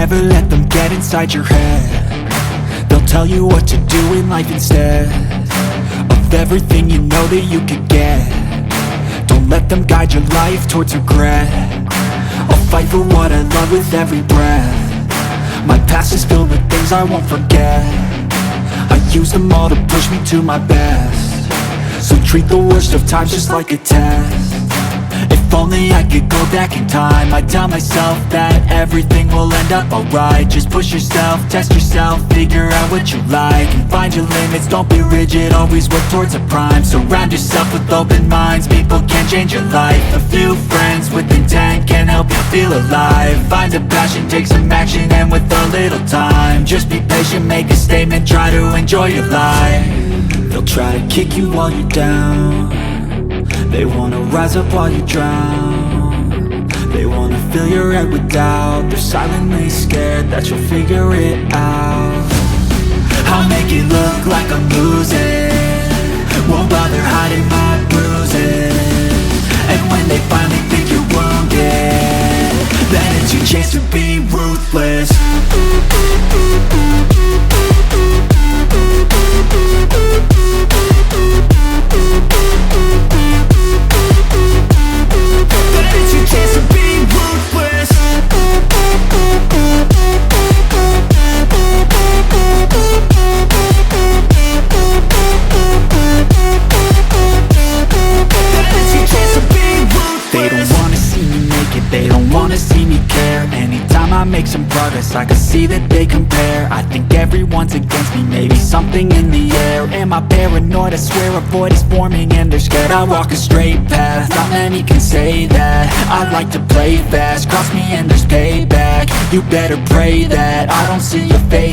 never let them get inside your head. They'll tell you what to do in life instead of everything you know that you could get. Don't let them guide your life towards regret. I'll fight for what I love with every breath. My past is filled with things I won't forget. I use them all to push me to my best. So treat the worst of times just like a test. If only I could go back in time, I'd tell myself that everything will end up alright. Just push yourself, test yourself, figure out what you like, and find your limits, don't be rigid, always work towards a prime. Surround yourself with open minds, people can change your life. A few friends with intent can help you feel alive. Find a passion, take some action, and with a little time, just be patient, make a statement, try to enjoy your life. They'll try to kick you while you're down. They wanna rise up while you drown. They wanna fill your head with doubt. They're silently scared that you'll figure it out. I'll make it look like I'm losing, won't bother hiding my bruises. And when they finally think you're wounded, then it's your chance to be ruthless. Make some progress, I can see that they compare. I think everyone's against me, maybe something in the air. Am I paranoid? I swear a void is forming and they're scared. I walk a straight path, not many can say that. I like to play fast, cross me and there's payback. You better pray that I don't see your face